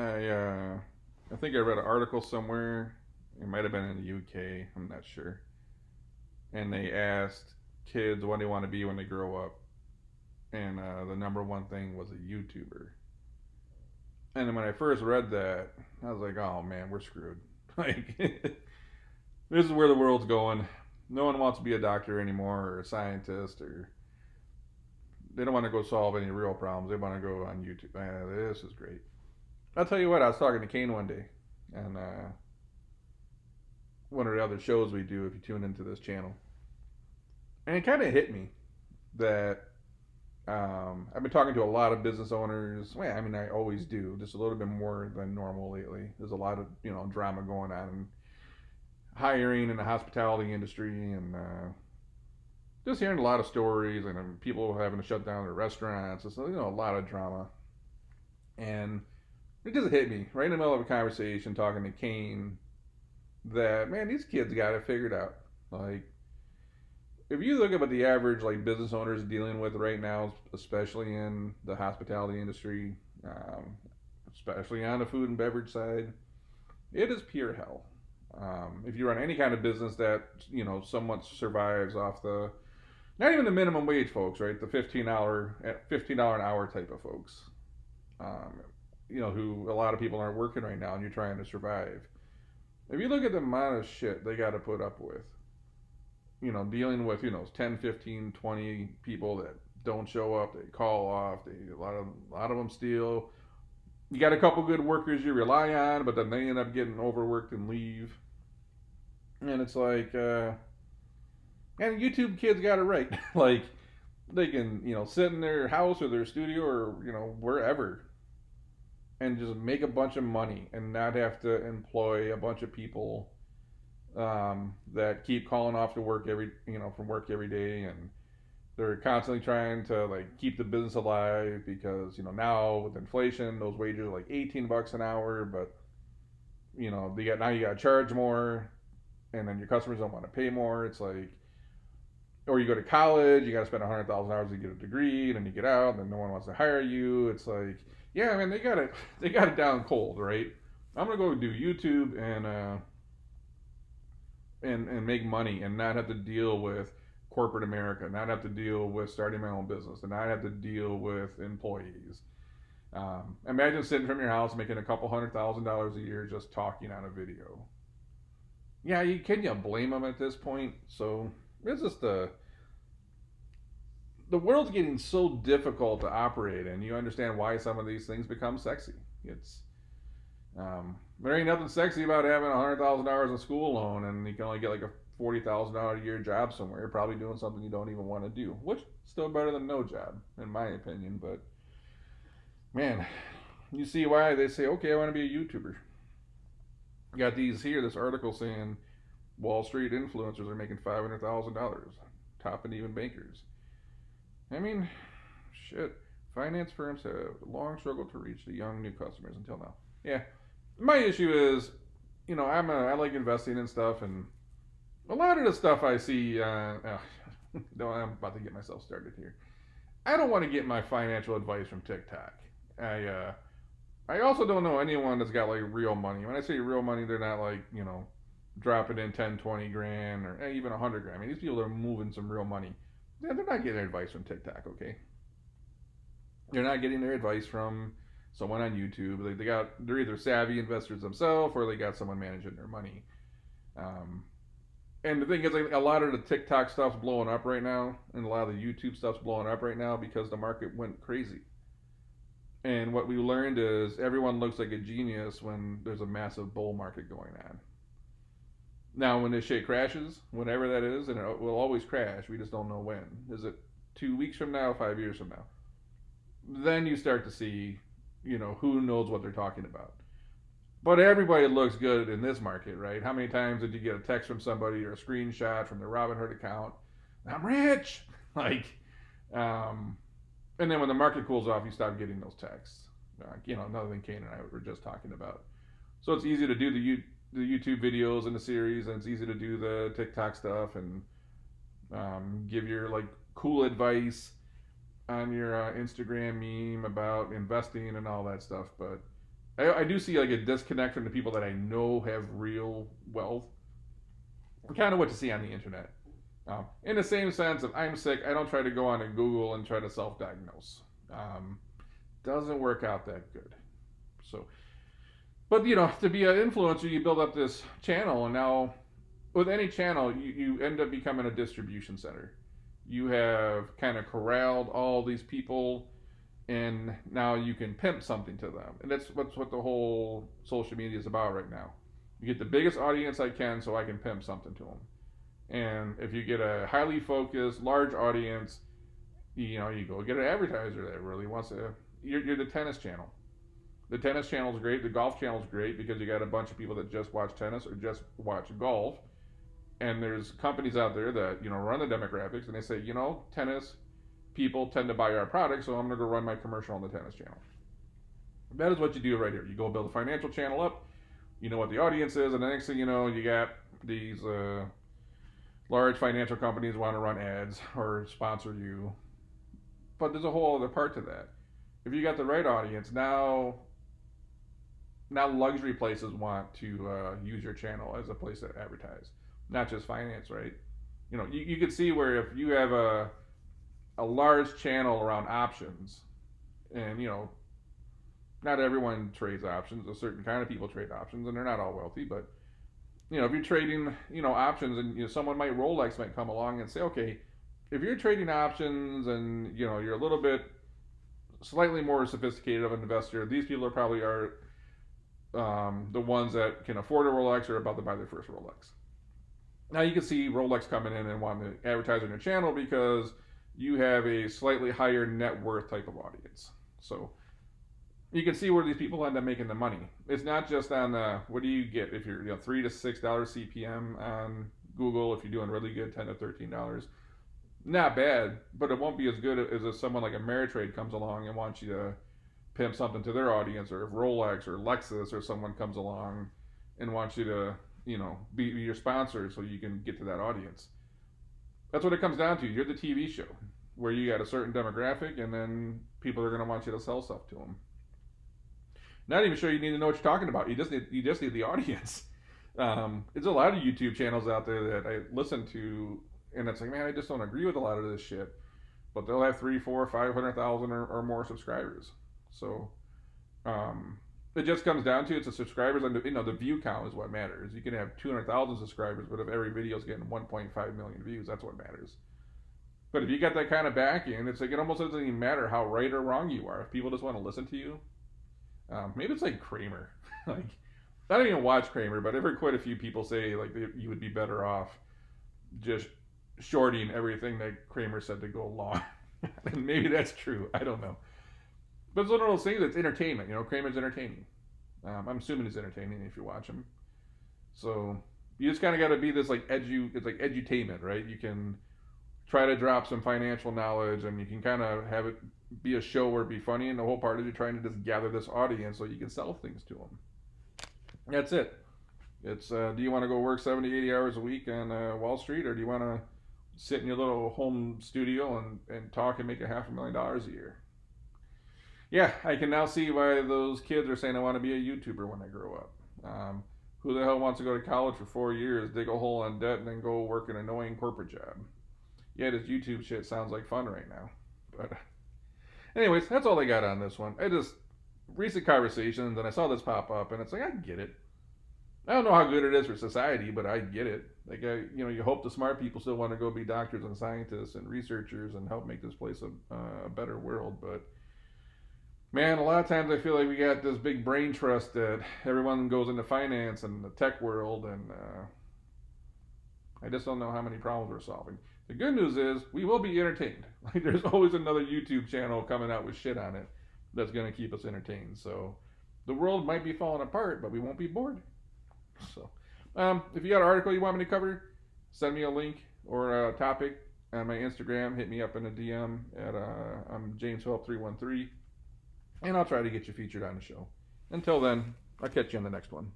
I think I read an article somewhere. It might have been in the UK. I'm not sure. And they asked kids what they want to be when they grow up, and the number one thing was a YouTuber. And then when I first read that, I was like, "Oh man, we're screwed." Like, this is where the world's going. No one wants to be a doctor anymore, or a scientist, or they don't want to go solve any real problems. They want to go on YouTube. This is great. I'll tell you what. I was talking to Kane one day, and one of the other shows we do if you tune into this channel, and it kind of hit me that I've been talking to a lot of business owners. Well, I mean, I always do, just a little bit more than normal lately. There's a lot of drama going on in hiring in the hospitality industry, and just hearing a lot of stories and people having to shut down their restaurants. It's a lot of drama, and it just hit me right in the middle of a conversation talking to Kane that man, these kids got it figured out. Like if you look at what the average like business owner is dealing with right now, especially in the hospitality industry, especially on the food and beverage side, it is pure hell. If you run any kind of business that somewhat survives off the not even the minimum wage folks, right? The $15 an hour type of folks, um, who a lot of people aren't working right now, and you're trying to survive. If you look at the amount of shit they got to put up with, dealing with 10, 15, 20 people that don't show up, they call off, a lot of them steal. You got a couple good workers you rely on, but then they end up getting overworked and leave. And it's like, and YouTube kids got it right. Like they can sit in their house or their studio or wherever and just make a bunch of money and not have to employ a bunch of people that keep calling off to work from work every day, and they're constantly trying to like keep the business alive because now with inflation those wages are like $18 an hour, but you got to charge more, and then your customers don't want to pay more. It's like, or you go to college, you got to spend $100,000 to get a degree, and then you get out, and then no one wants to hire you. It's like, yeah, I mean, they got it down cold, right? I'm gonna go do YouTube and make money and not have to deal with corporate America, not have to deal with starting my own business, and not have to deal with employees. Imagine sitting from your house making a couple $100,000 a year just talking on a video. Yeah, you blame them at this point? So it's just the world's getting so difficult to operate in. You understand why some of these things become sexy. It's there ain't nothing sexy about having $100,000 in school loan and you can only get like a $40,000 a year job somewhere. You're probably doing something you don't even want to do, which is still better than no job, in my opinion. But man, you see why they say, okay, I want to be a YouTuber. You got this article saying Wall Street influencers are making $500,000, topping even bankers. I mean, shit. Finance firms have long struggled to reach the young new customers until now. Yeah, my issue is, I like investing in stuff, and a lot of the stuff I see. No, I'm about to get myself started here. I don't want to get my financial advice from TikTok. I uh, I also don't know anyone that's got like real money. When I say real money, they're not like dropping in 10, 20 grand or even 100 grand. I mean, these people are moving some real money. Yeah, they're not getting advice from TikTok, okay? They're not getting their advice from someone on YouTube. They're either savvy investors themselves or they got someone managing their money. Um, and the thing is, like, a lot of the TikTok stuff's blowing up right now, and a lot of the YouTube stuff's blowing up right now because the market went crazy. And what we learned is everyone looks like a genius when there's a massive bull market going on. Now, when this shit crashes, whenever that is, and it will always crash, we just don't know when. Is it 2 weeks from now, 5 years from now? Then you start to see, who knows what they're talking about. But everybody looks good in this market, right? How many times did you get a text from somebody or a screenshot from their Robinhood account? I'm rich! Like, um, and then when the market cools off, you stop getting those texts. Another thing Kane and I were just talking about. So it's easy to do the YouTube videos and the series, and it's easy to do the TikTok stuff and give your like cool advice on your Instagram meme about investing and all that stuff. But I do see like a disconnect from the people that I know have real wealth. Kind of what you see on the internet. In the same sense, if I'm sick, I don't try to go on to Google and try to self-diagnose. Um, doesn't work out that good. So, but to be an influencer, you build up this channel, and now with any channel, you end up becoming a distribution center. You have kind of corralled all these people, and now you can pimp something to them, and that's what the whole social media is about right now. You get the biggest audience I can, so I can pimp something to them. And if you get a highly focused, large audience, you go get an advertiser that really wants to. You're the tennis channel. The tennis channel is great. The golf channel is great because you got a bunch of people that just watch tennis or just watch golf. And there's companies out there that run the demographics, and they say, tennis people tend to buy our product, so I'm going to go run my commercial on the tennis channel. That is what you do right here. You go build a financial channel up. You know what the audience is, and the next thing you know, you got these large financial companies want to run ads or sponsor you. But there's a whole other part to that. If you got the right audience, now luxury places want to use your channel as a place to advertise, not just finance, right? You can see where if you have a large channel around options, and not everyone trades options. A certain kind of people trade options, and they're not all wealthy. But if you're trading options, and someone Rolex might come along and say, okay, if you're trading options and you're a little bit slightly more sophisticated of an investor, these people are probably the ones that can afford a Rolex or are about to buy their first Rolex. Now you can see Rolex coming in and wanting to advertise on your channel because you have a slightly higher net worth type of audience. So you can see where these people end up making the money. It's not just on what do you get if you're $3 to $6 CPM on Google. If you're doing really good, $10 to $13. Not bad, but it won't be as good as if someone like Ameritrade comes along and wants you to pimp something to their audience, or if Rolex or Lexus or someone comes along and wants you to be your sponsor so you can get to that audience. That's what it comes down to. You're the TV show where you got a certain demographic, and then people are going to want you to sell stuff to them. Not even sure you need to know what you're talking about. You just need the audience. There's a lot of YouTube channels out there that I listen to, and it's like, man, I just don't agree with a lot of this shit. But they'll have 3, 4, 500,000 or more subscribers. So it just comes down to it's the subscribers, and the view count is what matters. You can have 200,000 subscribers, but if every video is getting 1.5 million views, that's what matters. But if you got that kind of backing, it's like it almost doesn't even matter how right or wrong you are. If people just want to listen to you, maybe it's like Kramer. Like, I don't even watch Kramer, but I've heard quite a few people say like you would be better off just shorting everything that Kramer said to go long. And maybe that's true. I don't know. But it's one of those things that's entertainment. Kramer's entertaining. I'm assuming it's entertaining if you watch him. So you just kind of got to be this it's like edutainment, right? You can try to drop some financial knowledge, and you can kind of have it be a show where it be funny, and the whole part is you're trying to just gather this audience so you can sell things to them. That's it. It's do you want to go work 70, 80 hours a week on Wall Street, or do you want to sit in your little home studio and talk and make $500,000 a year? Yeah, I can now see why those kids are saying I want to be a YouTuber when I grow up. Who the hell wants to go to college for 4 years, dig a hole in debt, and then go work an annoying corporate job? Yeah, this YouTube shit sounds like fun right now. But anyways, that's all I got on this one. I just recent conversations, and I saw this pop up, and it's like, I get it. I don't know how good it is for society, but I get it. Like, you hope the smart people still want to go be doctors and scientists and researchers and help make this place a better world. But man, a lot of times I feel like we got this big brain trust that everyone goes into finance and the tech world, and I just don't know how many problems we're solving. The good news is we will be entertained. Like, there's always another YouTube channel coming out with shit on it that's going to keep us entertained. So the world might be falling apart, but we won't be bored. So if you got an article you want me to cover, send me a link or a topic on my Instagram. Hit me up in a DM at I'm JamesPhilip313, and I'll try to get you featured on the show. Until then, I'll catch you on the next one.